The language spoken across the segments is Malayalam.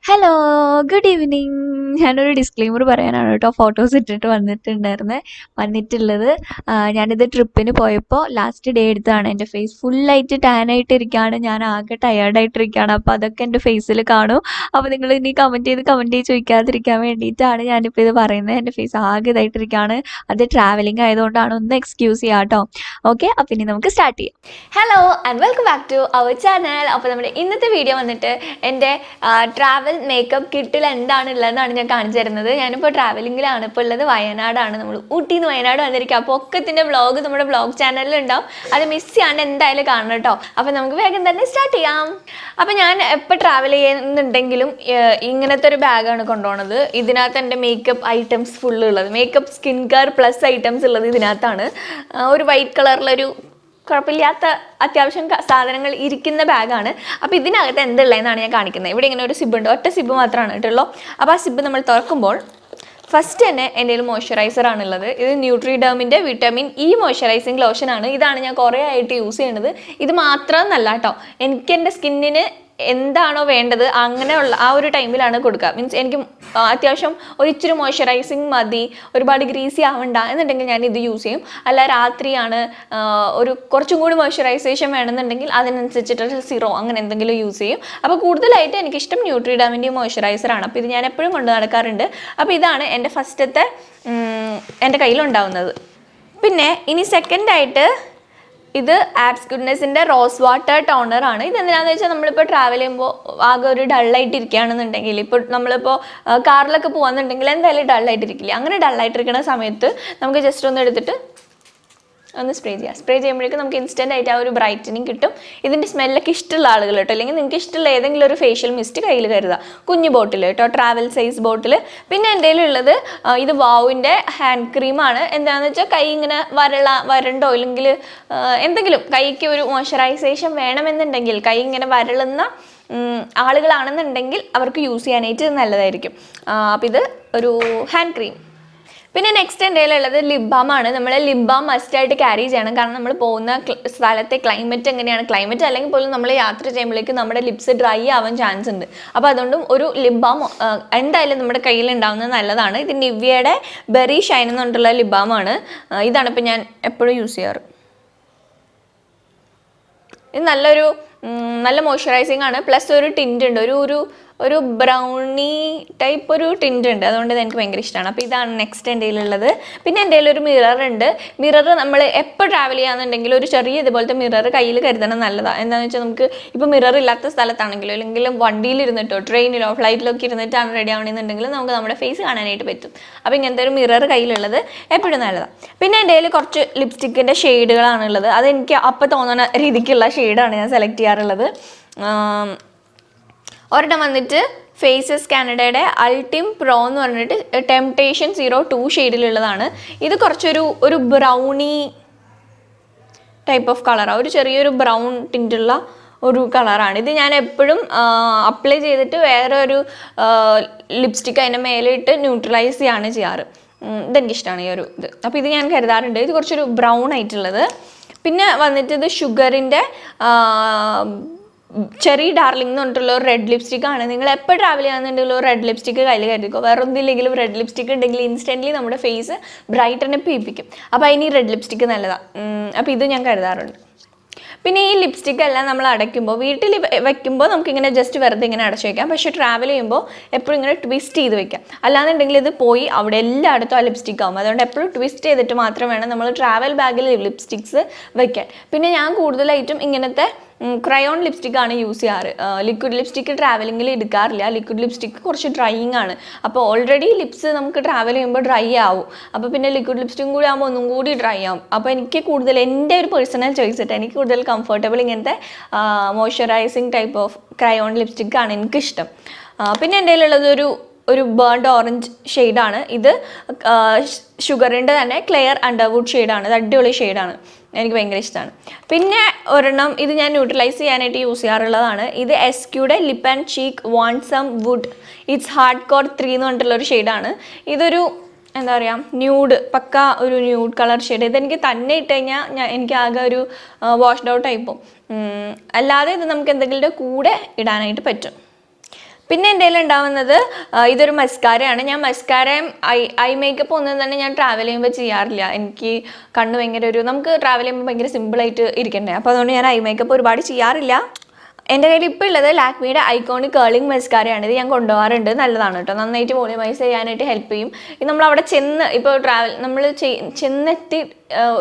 Hello, good evening. ഞാനൊരു ഡിസ്ക്ലെയിമർ പറയാനാണ് കേട്ടോ ഫോട്ടോസ് ഇട്ടിട്ട് വന്നിട്ടുള്ളത്. ഞാനിത് ട്രിപ്പിന് പോയപ്പോൾ ലാസ്റ്റ് ഡേ എടുത്തതാണ്. എൻ്റെ ഫേസ് ഫുള്ളായിട്ട് ടാനായിട്ടിരിക്കുകയാണ്. ഞാൻ ആകെ ടയേർഡായിട്ടിരിക്കുകയാണ്. അപ്പോൾ അതൊക്കെ എൻ്റെ ഫേസിൽ കാണും. അപ്പോൾ നിങ്ങൾ ഇനി കമൻറ്റ് ചെയ്ത് ചോദിക്കാതിരിക്കാൻ വേണ്ടിയിട്ടാണ് ഞാനിപ്പോൾ ഇത് പറയുന്നത്. എൻ്റെ ഫേസ് ആകെ ഇതായിട്ടിരിക്കുകയാണ്. അത് ട്രാവലിംഗ് ആയതുകൊണ്ടാണ്. ഒന്ന് എക്സ്ക്യൂസ് ചെയ്യാം കേട്ടോ. ഓക്കെ, അപ്പോൾ ഇനി നമുക്ക് സ്റ്റാർട്ട് ചെയ്യാം. Hello and welcome back to our channel. അപ്പോൾ നമ്മുടെ ഇന്നത്തെ വീഡിയോ വന്നിട്ട് എൻ്റെ ട്രാവൽ മേക്കപ്പ് കിറ്റിൽ എന്താണുള്ളതെന്നാണ് ഞാൻ കാണിച്ചു തരുന്നത്. ഞാനിപ്പോൾ ട്രാവലിങ്ങിലാണ്. ഇപ്പോൾ ഉള്ളത് വയനാടാണ്. നമ്മൾ ഊട്ടിയിൽ നിന്ന് വയനാട് വന്നിരിക്കുക. അപ്പോൾ ഒക്കത്തിൻ്റെ വ്ളോഗ് നമ്മുടെ വ്ളോഗ് ചാനലിൽ ഉണ്ടാവും. അത് മിസ് ചെയ്യാണ്ട് എന്തായാലും കാണണം കേട്ടോ. അപ്പോൾ നമുക്ക് വേഗം തന്നെ സ്റ്റാർട്ട് ചെയ്യാം. അപ്പോൾ ഞാൻ എപ്പോൾ ട്രാവൽ ചെയ്യുന്നുണ്ടെങ്കിലും ഇങ്ങനത്തെ ഒരു ബാഗാണ് കൊണ്ടുപോകുന്നത്. ഇതിനകത്ത് എൻ്റെ മേക്കപ്പ് ഐറ്റംസ് ഫുള്ള് ഉള്ളത്, makeup skin care plus items ഉള്ളത് ഇതിനകത്താണ്. ഒരു വൈറ്റ് കളറിലൊരു കുഴപ്പമില്ലാത്ത അത്യാവശ്യം സാധനങ്ങൾ ഇരിക്കുന്ന ബാഗാണ്. അപ്പോൾ ഇതിനകത്ത് എന്തുള്ളതെന്നാണ് ഞാൻ കാണിക്കുന്നത്. ഇവിടെ ഇങ്ങനെ ഒരു സിബ് ഉണ്ട്, ഒറ്റ സിബ് മാത്രമാണ് കേട്ടുള്ളൂ. അപ്പോൾ ആ സിബ് നമ്മൾ തുറക്കുമ്പോൾ ഫസ്റ്റ് തന്നെ എൻ്റെ കയ്യിൽ മോയ്സ്ചറൈസർ ആണുള്ളത്. ഇത് ന്യൂട്രിഡേമിൻ്റെ വിറ്റാമിൻ ഇ മോയ്സ്ചറൈസിങ് ലോഷനാണ്. ഇതാണ് ഞാൻ കുറേ ആയിട്ട് യൂസ് ചെയ്യുന്നത്. ഇത് മാത്രമെന്നല്ല കേട്ടോ, എനിക്ക് എൻ്റെ സ്കിന്നിന് എന്താണോ വേണ്ടത് അങ്ങനെയുള്ള ആ ഒരു ടൈമിലാണ് കൊടുക്കുക. മീൻസ് എനിക്ക് അത്യാവശ്യം ഒരു ഇച്ചിരി മോയ്സ്ചറൈസിങ് മതി, ഒരുപാട് ഗ്രീസി ആവണ്ട എന്നുണ്ടെങ്കിൽ ഞാൻ ഇത് യൂസ് ചെയ്യും. അല്ല രാത്രിയാണ് ഒരു കുറച്ചും കൂടി മോയ്സ്ചറൈസേഷൻ വേണമെന്നുണ്ടെങ്കിൽ അതിനനുസരിച്ചിട്ട് സിറോ അങ്ങനെ എന്തെങ്കിലും യൂസ് ചെയ്യും. അപ്പോൾ കൂടുതലായിട്ട് എനിക്കിഷ്ടം ന്യൂട്രിഡാമിൻ്റെ മോയ്സ്ചറൈസറാണ്. അപ്പോൾ ഇത് ഞാൻ എപ്പോഴും കൊണ്ട് നടക്കാറുണ്ട്. അപ്പോൾ ഇതാണ് എൻ്റെ ഫസ്റ്റത്തെ എൻ്റെ കയ്യിലുണ്ടാവുന്നത്. പിന്നെ ഇനി സെക്കൻഡായിട്ട് ഇത് ആപ്സ് ഗുഡ്നെസ്സിൻ്റെ റോസ് വാട്ടർ ടോണറാണ്. ഇതെന്തിനാണെന്ന് വെച്ചാൽ നമ്മളിപ്പോൾ ട്രാവൽ ചെയ്യുമ്പോൾ ആകെ ഒരു ഡള്ളായിട്ട് ഇരിക്കുകയാണെന്നുണ്ടെങ്കിൽ, ഇപ്പോൾ നമ്മളിപ്പോൾ കാറിലൊക്കെ പോകുന്നുണ്ടെങ്കിൽ എന്തായാലും ഡള്ളായിട്ടിരിക്കില്ല. അങ്ങനെ ഡള്ളായിട്ടിരിക്കുന്ന സമയത്ത് നമുക്ക് ജസ്റ്റ് ഒന്ന് എടുത്തിട്ട് ഒന്ന് സ്പ്രേ ചെയ്യുമ്പോഴേക്കും നമുക്ക് ഇൻസ്റ്റൻ്റ് ആയിട്ട് ആ ഒരു ബ്രൈറ്റനിങ് കിട്ടും. ഇതിൻ്റെ സ്മെല്ലൊക്കെ ഇഷ്ടമുള്ള ആളുകൾ കേട്ടോ, അല്ലെങ്കിൽ നിങ്ങൾക്ക് ഇഷ്ടമുള്ള ഏതെങ്കിലും ഒരു ഫേഷ്യൽ മിസ്റ്റ് കയ്യിൽ കരുതുക. കുഞ്ഞു ബോട്ടിൽ കേട്ടോ, ട്രാവൽ സൈസ് ബോട്ടിൽ. പിന്നെ എൻ്റെ കയ്യിലുള്ളത് ഇത് വാവിൻ്റെ ഹാൻഡ് ക്രീമാണ്. എന്താണെന്ന് വെച്ചാൽ കൈ ഇങ്ങനെ വരണ്ടോ അല്ലെങ്കിൽ എന്തെങ്കിലും കൈക്ക് ഒരു മോയ്സ്ചറൈസേഷൻ വേണമെന്നുണ്ടെങ്കിൽ, കൈ ഇങ്ങനെ വരളുന്ന ആളുകളാണെന്നുണ്ടെങ്കിൽ അവർക്ക് യൂസ് ചെയ്യാനായിട്ട് നല്ലതായിരിക്കും. അപ്പോൾ ഇത് ഒരു ഹാൻഡ് ക്രീം. പിന്നെ നെക്സ്റ്റ് എൻ്റെ കയ്യിലുള്ളത് ലിപ് ബാമാണ്. നമ്മൾ ലിപ് ബാം മസ്റ്റായിട്ട് ക്യാരി ചെയ്യണം. കാരണം നമ്മൾ പോകുന്ന സ്ഥലത്തെ ക്ലൈമറ്റ് എങ്ങനെയാണ്, ക്ലൈമറ്റ് അല്ലെങ്കിൽ പോലും നമ്മൾ യാത്ര ചെയ്യുമ്പോഴേക്കും നമ്മുടെ ലിപ്സ് ഡ്രൈ ആവാൻ ചാൻസ് ഉണ്ട്. അപ്പോൾ അതുകൊണ്ടും ഒരു ലിപ് ബാം എന്തായാലും നമ്മുടെ കയ്യിൽ ഉണ്ടാവുന്നത് നല്ലതാണ്. ഇത് നിവ്യയുടെ ബെറി ഷൈൻ എന്നുകൊണ്ടുള്ള ലിപ് ബാമാണ്. ഇതാണ് ഇപ്പോൾ ഞാൻ എപ്പോഴും യൂസ് ചെയ്യാറ്. ഇത് നല്ല മോയ്സ്ചറൈസിങ് ആണ്. പ്ലസ് ഒരു ടിൻ്റ് ഉണ്ട്, ഒരു ബ്രൗണി ടൈപ്പ് ഒരു ടിൻ്റ് ഉണ്ട്. അതുകൊണ്ട് ഇത് എനിക്ക് ഭയങ്കര ഇഷ്ടമാണ്. അപ്പോൾ ഇതാണ് നെക്സ്റ്റ് എൻ്റെ കയ്യിലുള്ളത്. പിന്നെ എൻ്റെ കയ്യിലൊരു മിറർ ഉണ്ട്. മിറർ നമ്മൾ എപ്പോൾ ട്രാവൽ ചെയ്യാന്നുണ്ടെങ്കിൽ ഒരു ചെറിയ ഇതുപോലത്തെ മിറർ കയ്യിൽ കരുതണം, നല്ലതാണ്. എന്താണെന്ന് വെച്ചാൽ നമുക്ക് ഇപ്പോൾ മിറർ ഇല്ലാത്ത സ്ഥലത്താണെങ്കിലോ അല്ലെങ്കിൽ വണ്ടിയിലിരുന്നിട്ടോ ട്രെയിനിലോ ഫ്ലൈറ്റിലൊക്കെ ഇരുന്നിട്ടാണ് റെഡി ആവണമെന്നുണ്ടെങ്കിൽ നമുക്ക് നമ്മുടെ ഫേസ് കാണാനായിട്ട് പറ്റും. അപ്പോൾ ഇങ്ങനത്തെ ഒരു മിറർ കയ്യിലുള്ളത് എപ്പോഴും നല്ലതാണ്. പിന്നെ എൻ്റെ കയ്യിൽ കുറച്ച് ലിപ്സ്റ്റിക്കിൻ്റെ ഷെയ്ഡുകളാണുള്ളത്. അതെനിക്ക് അപ്പോൾ തോന്നുന്ന രീതിക്കുള്ള ഷെയ്ഡാണ് ഞാൻ സെലക്ട് ചെയ്യാറുള്ളത്. ഒരെണ്ണം വന്നിട്ട് ഫേസസ് കാനഡയുടെ അൾട്ടിം പ്രോ എന്ന് പറഞ്ഞിട്ട് ടെംപ്ടേഷൻ 02 ഷെയ്ഡിലുള്ളതാണ്. ഇത് കുറച്ചൊരു ബ്രൗണി ടൈപ്പ് ഓഫ് കളറാണ്, ഒരു ചെറിയൊരു ബ്രൗൺ ടിൻ്റുള്ള ഒരു കളറാണ്. ഇത് ഞാൻ എപ്പോഴും അപ്ലൈ ചെയ്തിട്ട് വേറെ ഒരു ലിപ്സ്റ്റിക്ക് അതിൻ്റെ മേലെ ഇട്ട് ന്യൂട്രലൈസ് ചെയ്യാണ് ചെയ്യാറ്. ഇതെനിക്കിഷ്ടമാണ് ഈ ഒരു ഇത്. അപ്പോൾ ഇത് ഞാൻ കരുതാറുണ്ട്. ഇത് കുറച്ചൊരു ബ്രൗൺ ആയിട്ടുള്ളത്. പിന്നെ വന്നിട്ട് ഇത് ഷുഗറിൻ്റെ ചെറി ഡാർലിംഗ് എന്ന് പറഞ്ഞിട്ടുള്ള ഒരു റെഡ് ലിപ്സ്റ്റിക്കാണ്. നിങ്ങൾ എപ്പോൾ ട്രാവൽ ചെയ്യാന്നുണ്ടെങ്കിൽ ഒരു റെഡ് ലിപ്സ്റ്റിക്ക് കയ്യിൽ കരുതിക്കോ. വേറെ ഒന്നില്ലെങ്കിലും റെഡ് ലിപ്സ്റ്റിക്ക് ഉണ്ടെങ്കിൽ ഇൻസ്റ്റൻ്റ്ലി നമ്മുടെ ഫേസ് ബ്രൈറ്റനപ്പ് ചെയ്യിപ്പിക്കും. അപ്പോൾ അതിന് ഈ റെഡ് ലിപ്സ്റ്റിക്ക് നല്ലതാണ്. അപ്പോൾ ഇത് ഞാൻ കരുതാറുണ്ട്. പിന്നെ ഈ ലിപ്സ്റ്റിക് എല്ലാം നമ്മൾ അടയ്ക്കുമ്പോൾ, വീട്ടിൽ വയ്ക്കുമ്പോൾ നമുക്കിങ്ങനെ ജസ്റ്റ് വെറുതെ ഇങ്ങനെ അടച്ചു വയ്ക്കാം. പക്ഷേ ട്രാവൽ ചെയ്യുമ്പോൾ എപ്പോഴും ഇങ്ങനെ ട്വിസ്റ്റ് ചെയ്ത് വയ്ക്കാം. അല്ലാന്നുണ്ടെങ്കിൽ ഇത് പോയി അവിടെ എല്ലായിടത്തും ആ ലിപ്സ്റ്റിക് ആവും. അതുകൊണ്ട് എപ്പോഴും ട്വിസ്റ്റ് ചെയ്തിട്ട് മാത്രം വേണം നമ്മൾ ട്രാവൽ ബാഗിൽ ലിപ്സ്റ്റിക്സ് വയ്ക്കാൻ. പിന്നെ ഞാൻ കൂടുതലായിട്ടും ഇങ്ങനത്തെ ക്രയോൺ ലിപ്സ്റ്റിക്കാണ് യൂസ് ചെയ്യാറ്. ലിക്വിഡ് ലിപ്സ്റ്റിക്ക് ട്രാവലിങ്ങിൽ എടുക്കാറില്ല. ലിക്വിഡ് ലിപ്സ്റ്റിക്ക് കുറച്ച് ഡ്രൈയിങ് ആണ്. അപ്പോൾ ഓൾറെഡി ലിപ്സ് നമുക്ക് ട്രാവൽ ചെയ്യുമ്പോൾ ഡ്രൈ ആവും. അപ്പോൾ പിന്നെ ലിക്വിഡ് ലിപ്സ്റ്റിക്കും കൂടി ആകുമ്പോൾ ഒന്നും കൂടി ഡ്രൈ ആവും. അപ്പോൾ എനിക്ക് കൂടുതൽ എൻ്റെ ഒരു പേഴ്സണൽ ചോയ്സ് ഇട്ട് എനിക്ക് കൂടുതൽ കംഫർട്ടബിൾ ഇങ്ങനത്തെ മോയ്സ്ചറൈസിങ് ടൈപ്പ് ഓഫ് ക്രയോൺ ലിപ്സ്റ്റിക്കാണ് എനിക്കിഷ്ടം. പിന്നെ എൻ്റെ കയ്യിലുള്ളത് ഒരു ബേൺഡ് ഓറഞ്ച് ഷെയ്ഡാണ്. ഇത് ഷുഗറിൻ്റെ തന്നെ ക്ലെയർ അണ്ടർവുഡ് ഷെയ്ഡാണ്. ഇത് അടിപൊളി ഷെയ്ഡാണ്, എനിക്ക് ഭയങ്കര ഇഷ്ടമാണ്. പിന്നെ ഒരെണ്ണം ഇത് ഞാൻ ന്യൂട്രലൈസ് ചെയ്യാനായിട്ട് യൂസ് ചെയ്യാറുള്ളതാണ്. ഇത് SQയുടെ lip and cheek want some wood it's hard core 3 എന്ന് പറഞ്ഞിട്ടുള്ളൊരു ഷെയ്ഡാണ്. ഇതൊരു എന്താ പറയുക, ന്യൂഡ്, പക്ക ഒരു ന്യൂഡ് കളർ ഷെയ്ഡ്. ഇതെനിക്ക് തന്നെ ഇട്ട് കഴിഞ്ഞാൽ എനിക്ക് ആകെ ഒരു വാഷ്ഡ് ഔട്ട് ആയിപ്പോൾ. അല്ലാതെ ഇത് നമുക്ക് എന്തെങ്കിലും കൂടെ ഇടാനായിട്ട് പറ്റും. പിന്നെ എൻ്റെ കയ്യിൽ ഉണ്ടാവുന്നത് ഇതൊരു മസ്കാരയാണ്. ഞാൻ മസ്കാരയും ഐ മേക്കപ്പ് ഒന്നും തന്നെ ഞാൻ ട്രാവൽ ചെയ്യുമ്പോൾ ചെയ്യാറില്ല. എനിക്ക് കണ്ണ് ഭയങ്കര നമുക്ക് ട്രാവൽ ചെയ്യുമ്പോൾ ഭയങ്കര സിമ്പിളായിട്ട് ഇരിക്കണ്ടേ, അപ്പോൾ അതുകൊണ്ട് ഞാൻ ഐ മേക്കപ്പ് ഒരുപാട് ചെയ്യാറില്ല. എൻ്റെ കയ്യിൽ ഇപ്പോൾ ഉള്ളത് ലാക്മിയുടെ ഐക്കോണിക് കേളിംഗ് മസ്കാരയാണ്. ഇത് ഞാൻ കൊണ്ടുപോകാറുണ്ട്, നല്ലതാണ് കേട്ടോ, നന്നായിട്ട് വോളിയമൈസ് ചെയ്യാനായിട്ട് ഹെൽപ്പ് ചെയ്യും. ഇത് നമ്മൾ അവിടെ ഇപ്പോൾ നമ്മൾ ചെന്നെത്തി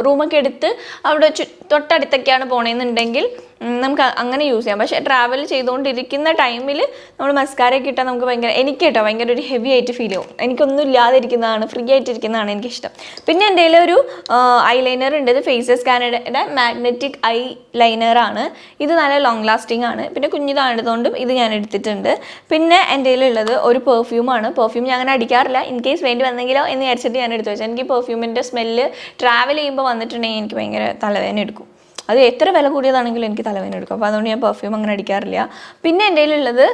റൂമൊക്കെ എടുത്ത് അവിടെ തൊട്ടടുത്തൊക്കെയാണ് പോകണമെന്നുണ്ടെങ്കിൽ നമുക്ക് അങ്ങനെ യൂസ് ചെയ്യാം. പക്ഷേ ട്രാവൽ ചെയ്തുകൊണ്ടിരിക്കുന്ന ടൈമിൽ നമ്മൾ മസ്കാരയൊക്കെ ഇട്ടാൽ നമുക്ക് എനിക്ക് കേട്ടോ ഭയങ്കര ഒരു ഹെവി ആയിട്ട് ഫീൽ ചെയ്യും. എനിക്കൊന്നും ഇല്ലാതിരിക്കുന്നതാണ്, ഫ്രീ ആയിട്ടിരിക്കുന്നതാണ് എനിക്കിഷ്ടം. പിന്നെ എൻ്റെ കയ്യിൽ ഒരു ഐ ലൈനർ ഉണ്ട്. ഇത് ഫേസസ് കാനഡയുടെ മാഗ്നറ്റിക് ഐ ലൈനറാണ്. ഇത് നല്ല ലോങ് ലാസ്റ്റിംഗ് ആണ്. പിന്നെ കുഞ്ഞിതാണതുകൊണ്ടും ഇത് ഞാൻ എടുത്തിട്ടുണ്ട്. പിന്നെ എൻ്റെ കയ്യിലുള്ളത് ഒരു പെർഫ്യൂമാണ്. പെർഫ്യൂം ഞാൻ അങ്ങനെ അടിക്കാറില്ല, ഇൻ കേസ് വേണ്ടി വന്നെങ്കിലോ എന്ന് വിചാരിച്ചിട്ട് ഞാൻ എടുത്തു വെച്ചാൽ. എനിക്ക് പെർഫ്യൂമിൻ്റെ സ്മെല്ല് ട്രാവൽ ചെയ്യുമ്പോൾ വന്നിട്ടുണ്ടെങ്കിൽ എനിക്ക് ഭയങ്കര തലവേദന എടുക്കും. അത് എത്ര വില കൂടിയതാണെങ്കിലും എനിക്ക് തലവേദന എടുക്കും. അപ്പോൾ അതുകൊണ്ട് ഞാൻ പെർഫ്യൂം അങ്ങനെ അടിക്കാറില്ല. പിന്നെ എൻ്റെ കയ്യിലുള്ളത്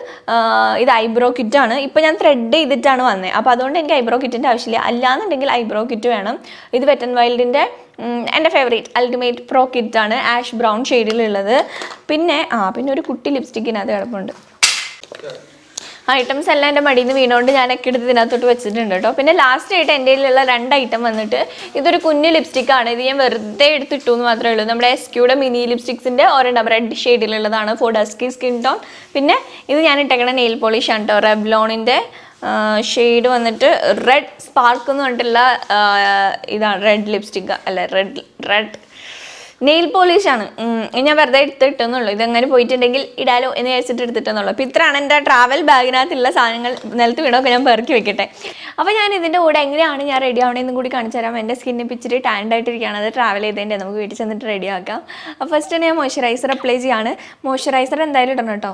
ഇത് ഐബ്രോ കിറ്റാണ്. ഇപ്പോൾ ഞാൻ ത്രെഡ് ചെയ്തിട്ടാണ് വന്നത്, അപ്പോൾ അതുകൊണ്ട് എനിക്ക് ഐബ്രോ കിറ്റിൻ്റെ ആവശ്യമില്ല. അല്ലാന്നുണ്ടെങ്കിൽ ഐബ്രോ കിറ്റ് വേണം. ഇത് വെറ്റ് ആൻഡ് വൈൽഡിൻ്റെ എൻ്റെ ഫേവറേറ്റ് അൾട്ടിമേറ്റ് പ്രോ കിറ്റാണ്, ആഷ് ബ്രൗൺ ഷെയ്ഡിലുള്ളത്. പിന്നെ ഒരു കുട്ടി ലിപ്സ്റ്റിക്കിനകത്ത് കിടപ്പുണ്ട്. ഐറ്റംസ് എല്ലാം എൻ്റെ മടിയിൽ നിന്ന് വീണുകൊണ്ട് ഞാനൊക്കെ എടുത്ത് ഇതിനകത്തോട്ട് വെച്ചിട്ടുണ്ട് കേട്ടോ. പിന്നെ ലാസ്റ്റ് ആയിട്ട് എൻ്റെ കയ്യിലുള്ള 2 ഐറ്റം വന്നിട്ട് ഇതൊരു കുഞ്ഞ് ലിപ്സ്റ്റിക്കാണ്. ഇത് ഞാൻ വെറുതെ എടുത്തിട്ടു എന്ന് മാത്രമേ ഉള്ളൂ. നമ്മുടെ എസ്ക്യൂടെ മിനി ലിപ്സ്റ്റിക്സിൻ്റെ ഒരെണ്ണം റെഡ് ഷെയ്ഡിലുള്ളതാണ് ഫോർ ഡസ്കി സ്കിൻ ടോൺ. പിന്നെ ഇത് ഞാൻ ഇട്ടേക്കണ നെയിൽ പോളിഷ് ആണ് കേട്ടോ, റെവ്ലോണിൻ്റെ ഷെയ്ഡ് വന്നിട്ട് റെഡ് സ്പാർക്ക് എന്ന് പറഞ്ഞിട്ടുള്ള ഇതാണ് റെഡ് ലിപ്സ്റ്റിക്ക് അല്ല റെഡ് നെയിൽ പോളിഷാണ്. ഞാൻ വെറുതെ എടുത്തിട്ടെന്നുള്ളൂ. ഇതെങ്ങനെ പോയിട്ടുണ്ടെങ്കിൽ ഇടാലോ എന്ന് വിചാരിച്ചിട്ട് എടുത്തിട്ടെന്നുള്ളൂ. അപ്പോൾ ഇത്രയാണ് എൻ്റെ ട്രാവൽ ബാഗിനകത്തുള്ള സാധനങ്ങൾ. നിലത്ത് വീണൊക്കെ ഞാൻ പെറുക്കി വെക്കട്ടെ. അപ്പോൾ ഞാൻ ഇതിൻ്റെ കൂടെ എങ്ങനെയാണ് ഞാൻ റെഡി ആവണമെന്നും കൂടി കാണിച്ചു തരാം. എൻ്റെ സ്കിന്നിൽ ഇച്ചിരി ടാൻഡ് ആയിട്ടിരിക്കുകയാണ്, അത് ട്രാവൽ ചെയ്തതിൻ്റെ നമുക്ക് വീട്ടിൽ ചെന്നിട്ട് റെഡി ആക്കാം. അപ്പോൾ ഫസ്റ്റ് തന്നെ ഞാൻ മോയ്സ്ചറൈസർ അപ്ലൈ ചെയ്യാണ്. മോയ്സ്ചറൈസർ എന്തായാലും ഇടണം കേട്ടോ.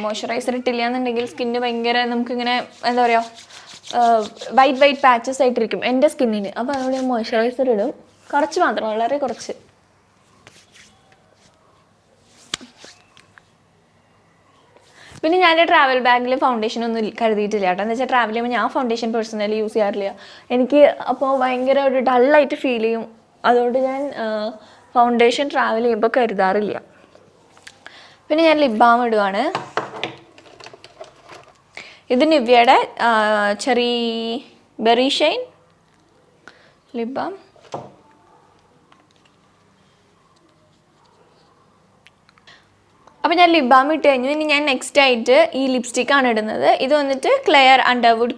മോയ്സ്ചറൈസർ ഇട്ടില്ല എന്നുണ്ടെങ്കിൽ സ്കിന്ന് ഭയങ്കര നമുക്കിങ്ങനെ എന്താ പറയുക വൈറ്റ് പാച്ചസ് ആയിട്ടിരിക്കും എൻ്റെ സ്കിന്നിന്. അപ്പോൾ അതുകൊണ്ട് ഞാൻ മോയ്സ്ചറൈസർ ഇടും, കുറച്ച് മാത്രം, വളരെ കുറച്ച്. പിന്നെ ഞാൻ ട്രാവൽ ബാഗിൽ ഫൗണ്ടേഷൻ ഒന്നും കരുതിയിട്ടില്ല കേട്ടോ. എന്ന് വെച്ചാൽ ട്രാവൽ ചെയ്യുമ്പോൾ ഞാൻ ഫൗണ്ടേഷൻ പേഴ്സണലി യൂസ് ചെയ്യാറില്ല. എനിക്ക് അപ്പോൾ ഭയങ്കര ഒരു ഡള്ളായിട്ട് ഫീൽ ചെയ്യും. അതുകൊണ്ട് ഞാൻ ഫൗണ്ടേഷൻ ട്രാവൽ ചെയ്യുമ്പോൾ കരുതാറില്ല. പിന്നെ ഞാൻ ലിപ് ബാം ഇടുവാണ്. ഇത് നിവ്യയുടെ cherry berry shine lip balm. അപ്പോൾ ഞാൻ ലിപ് ബാം ഇട്ട് കഴിഞ്ഞു. ഇനി ഞാൻ നെക്സ്റ്റ് ആയിട്ട് ഈ ലിപ്സ്റ്റിക്കാണ് ഇടുന്നത്. ഇത് വന്നിട്ട് ക്ലെയർ അണ്ടർവുഡ്,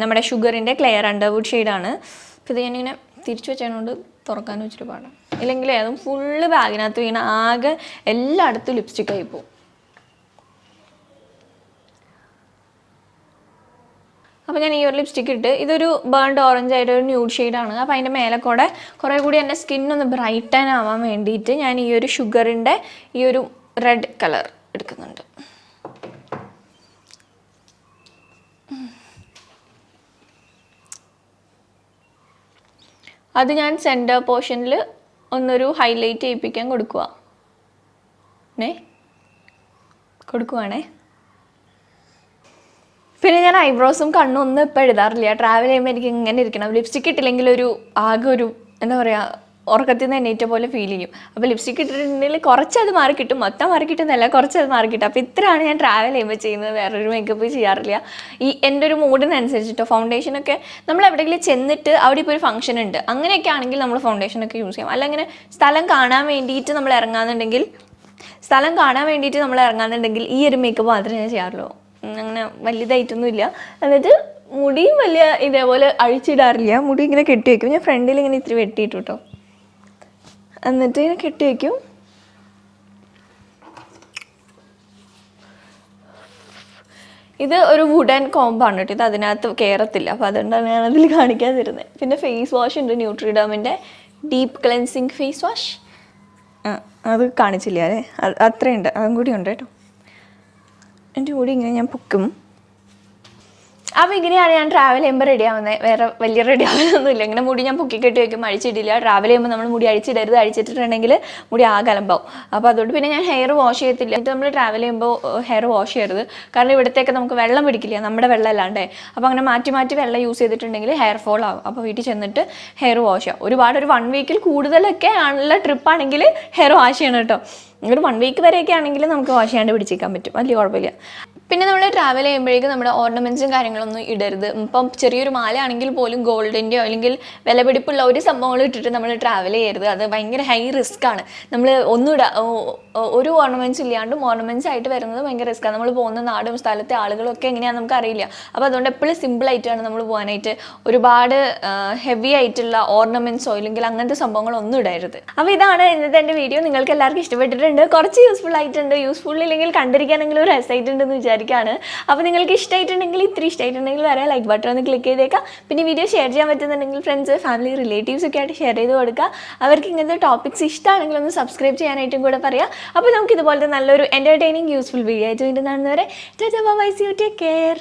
നമ്മുടെ ഷുഗറിൻ്റെ ക്ലെയർ അണ്ടർവുഡ് ഷെയ്ഡാണ്. അപ്പോൾ ഇത് ഞാനിങ്ങനെ തിരിച്ചു വെച്ചതുകൊണ്ട് തുറക്കാൻ വെച്ചിട്ട് പാടാം, ഇല്ലെങ്കിൽ അതും ഫുള്ള് ബാഗിനകത്ത് വീണ ആകെ എല്ലായിടത്തും ലിപ്സ്റ്റിക്കായി പോകും. അപ്പോൾ ഞാൻ ഈ ഒരു ലിപ്സ്റ്റിക്ക് ഇട്ട്, ഇതൊരു ബേൺഡ് ഓറഞ്ച് ആയിട്ട് ഒരു ന്യൂഡ് ഷെയ്ഡാണ്. അപ്പോൾ അതിൻ്റെ മേലെ കൂടെ കുറേ കൂടി എൻ്റെ സ്കിന്നൊന്ന് ബ്രൈറ്റൻ ആവാൻ വേണ്ടിയിട്ട് ഞാൻ ഈ ഒരു ഷുഗറിൻ്റെ ഈ ഒരു റെഡ് കളർ എടുക്കുന്നുണ്ട്. അത് ഞാൻ സെൻറ്റർ പോർഷനിൽ ഒന്നൊരു ഹൈലൈറ്റ് ചെയ്യിപ്പിക്കാൻ കൊടുക്കുവാണേ. പിന്നെ ഞാൻ ഐബ്രോസും കണ്ണും ഒന്നും ഇപ്പോൾ എഴുതാറില്ല. ട്രാവൽ ചെയ്യുമ്പോൾ എനിക്ക് ഇങ്ങനെ ഇരിക്കണം. ലിപ്സ്റ്റിക്ക് ഇട്ടില്ലെങ്കിൽ ആകെ ഒരു എന്താ പറയുക ഉറക്കത്തിൽ നിന്ന് എണ്ണീറ്റ പോലെ ഫീൽ ചെയ്യും. അപ്പോൾ ലിപ്സ്റ്റിക്ക് ഇട്ടിട്ടുണ്ടെങ്കിൽ കുറച്ചത് മാറി കിട്ടും, മൊത്തം മാറി കിട്ടുന്നല്ല, കുറച്ചത് മാറി കിട്ടും. അപ്പോൾ ഇത്രയാണ് ഞാൻ ട്രാവൽ ചെയ്യുമ്പോൾ ചെയ്യുന്നത്. വേറൊരു മേക്കപ്പ് ചെയ്യാറില്ല. എൻ്റെ ഒരു മൂഡിനനുസരിച്ചിട്ടോ. ഫൗണ്ടേഷനൊക്കെ നമ്മൾ എവിടെയെങ്കിലും ചെന്നിട്ട് അവിടെ ഇപ്പോൾ ഒരു ഫംഗ്ഷൻ ഉണ്ട് അങ്ങനെയൊക്കെ ആണെങ്കിൽ നമ്മൾ ഫൗണ്ടേഷനൊക്കെ യൂസ് ചെയ്യാം. അല്ലെങ്കിൽ സ്ഥലം കാണാൻ വേണ്ടിയിട്ട് നമ്മൾ ഇറങ്ങാന്നുണ്ടെങ്കിൽ ഈ ഒരു മേക്കപ്പ് മാത്രമേ ഞാൻ ചെയ്യാറുള്ളൂ. അങ്ങനെ വലിയതായിട്ടൊന്നുമില്ല. എന്നിട്ട് മുടിയും വലിയ ഇതേപോലെ അഴിച്ചിടാറില്ല. മുടി ഇങ്ങനെ കെട്ടി വയ്ക്കും. ഞാൻ ഫ്രണ്ടിൽ ഇങ്ങനെ ഇത്തിരി വെട്ടിയിട്ടു കേട്ടോ. എന്നിട്ട് ഇങ്ങനെ കെട്ടി വയ്ക്കും. ഇത് ഒരു വുഡൻ കോമ്പാണ് കേട്ടോ. ഇത് അതിനകത്ത് കയറത്തില്ല, അപ്പോൾ അതുകൊണ്ടാണ് ഞാൻ അതിൽ കാണിക്കാതിരുന്നത്. പിന്നെ ഫേസ് വാഷ് ഉണ്ട്, ന്യൂട്രിഡമിൻ്റെ ഡീപ്പ് ക്ലെൻസിങ് ഫേസ് വാഷ്. അത് കാണിച്ചില്ല അല്ലേ, അത്രയുണ്ട്, അതും കൂടി ഉണ്ട് കേട്ടോ. എൻ്റെ കൂടി ഇങ്ങനെ ഞാൻ പൊക്കും. അപ്പോൾ ഇങ്ങനെയാണ് ഞാൻ ട്രാവൽ ചെയ്യുമ്പോൾ റെഡി ആവുന്നത്. വേറെ വലിയ റെഡി ആവാനൊന്നുമില്ല. ഇങ്ങനെ മുടി ഞാൻ പൊക്കി കെട്ടി വയ്ക്കും, അഴിച്ചിടില്ല. ട്രാവൽ ചെയ്യുമ്പോൾ നമ്മൾ മുടി അഴിച്ചിടരുത്, അഴിച്ചിട്ടുണ്ടെങ്കിൽ മുടി ആകെ അലമ്പാവും. അപ്പോൾ അതുകൊണ്ട് പിന്നെ ഞാൻ ഹെയർ വാഷ് ചെയ്യത്തില്ല. എന്നിട്ട് നമ്മൾ ട്രാവൽ ചെയ്യുമ്പോൾ ഹെയർ വാഷ് ചെയ്യരുത്, കാരണം ഇവിടത്തേക്ക് നമുക്ക് വെള്ളം പിടിക്കില്ല, നമ്മുടെ വെള്ളം അല്ലാണ്ടേ. അപ്പോൾ അങ്ങനെ മാറ്റി വെള്ളം യൂസ് ചെയ്തിട്ടുണ്ടെങ്കിൽ ഹെയർ ഫോൾ ആവും. അപ്പോൾ വീട്ടിൽ ചെന്നിട്ട് ഹെയർ വാഷ് ചെയ്യാം. ഒരു 1 വീക്കിൽ കൂടുതലൊക്കെ ആണുള്ള ട്രിപ്പാണെങ്കിൽ ഹെയർ വാഷ് ചെയ്യണം കേട്ടോ. ഒരു 1 വീക്ക് വരെയൊക്കെ ആണെങ്കിൽ നമുക്ക് വാഷ് ചെയ്യാണ്ട് പിടിച്ചേക്കാൻ പറ്റും, വലിയ കുഴപ്പമില്ല. പിന്നെ നമ്മൾ ട്രാവൽ ചെയ്യുമ്പോഴേക്കും നമ്മുടെ ഓർണമെൻറ്റ്സും കാര്യങ്ങളൊന്നും ഇടരുത്. ഇപ്പം ചെറിയൊരു മാലയാണെങ്കിൽ പോലും ഗോൾഡിൻ്റെയോ അല്ലെങ്കിൽ വിലപിടിപ്പുള്ള ഒരു സംഭവങ്ങൾ ഇട്ടിട്ട് നമ്മൾ ട്രാവൽ ചെയ്യരുത്. അത് ഭയങ്കര ഹൈ റിസ്ക് ആണ്. നമ്മൾ ഒരു ഓർണമെൻറ്റ്സ് ഇല്ലാണ്ടും ഓർണമെൻറ്റ്സ് ആയിട്ട് വരുന്നത് ഭയങ്കര റിസ്ക്കാണ്. നമ്മൾ പോകുന്ന നാടും സ്ഥലത്തെ ആളുകളും ഒക്കെ എങ്ങനെയാണെന്ന് നമുക്ക് അറിയില്ല. അപ്പോൾ അതുകൊണ്ട് എപ്പോഴും സിമ്പിളായിട്ടാണ് നമ്മൾ പോകാനായിട്ട്. ഒരുപാട് ഹെവി ആയിട്ടുള്ള ഓർണമെൻറ്റ്സോ ഇല്ലെങ്കിൽ അങ്ങനത്തെ സംഭവങ്ങളൊന്നും ഇടരുത്. അപ്പോൾ ഇതാണ് ഇന്നത്തെ എൻ്റെ വീഡിയോ. നിങ്ങൾക്ക് എല്ലാവർക്കും ഇഷ്ടപ്പെട്ടിട്ടുണ്ട്, കുറച്ച് യൂസ്ഫുൾ ആയിട്ടുണ്ട്. യൂസ്ഫുൾ ഇല്ലെങ്കിൽ കണ്ടിരിക്കാനെങ്കിലും ഒരു രസമായിട്ടുണ്ടെന്ന് വിചാരിക്കുകയാണ്. അപ്പോൾ നിങ്ങൾക്ക് ഇഷ്ടമായിട്ടുണ്ടെങ്കിൽ, ഇത്തിരി ഇഷ്ടമായിട്ടുണ്ടെങ്കിൽ വരെ ലൈക്ക് ബട്ടൺ ഒന്ന് ക്ലിക്ക് ചെയ്തേക്കാം. പിന്നെ വീഡിയോ ഷെയർ ചെയ്യാൻ പറ്റുന്നുണ്ടെങ്കിൽ ഫ്രണ്ട്സ്, ഫാമിലി, റിലേറ്റീവ്സ് ഒക്കെ ആയിട്ട് ഷെയർ ചെയ്ത് കൊടുക്കുക. അവർക്ക് ഇങ്ങനത്തെ ടോപ്പിക്സ് ഇഷ്ടമാണെങ്കിൽ ഒന്ന് സബ്സ്ക്രൈബ് ചെയ്യാനായിട്ടും കൂടെ പറയാം. അപ്പോൾ നമുക്ക് ഇതുപോലത്തെ നല്ലൊരു എൻ്റർടൈനിങ് യൂസ്ഫുൾ വീഡിയോ ആയിട്ട് വീണ്ടും കാണുന്നവരെ tata bye, see you, take care.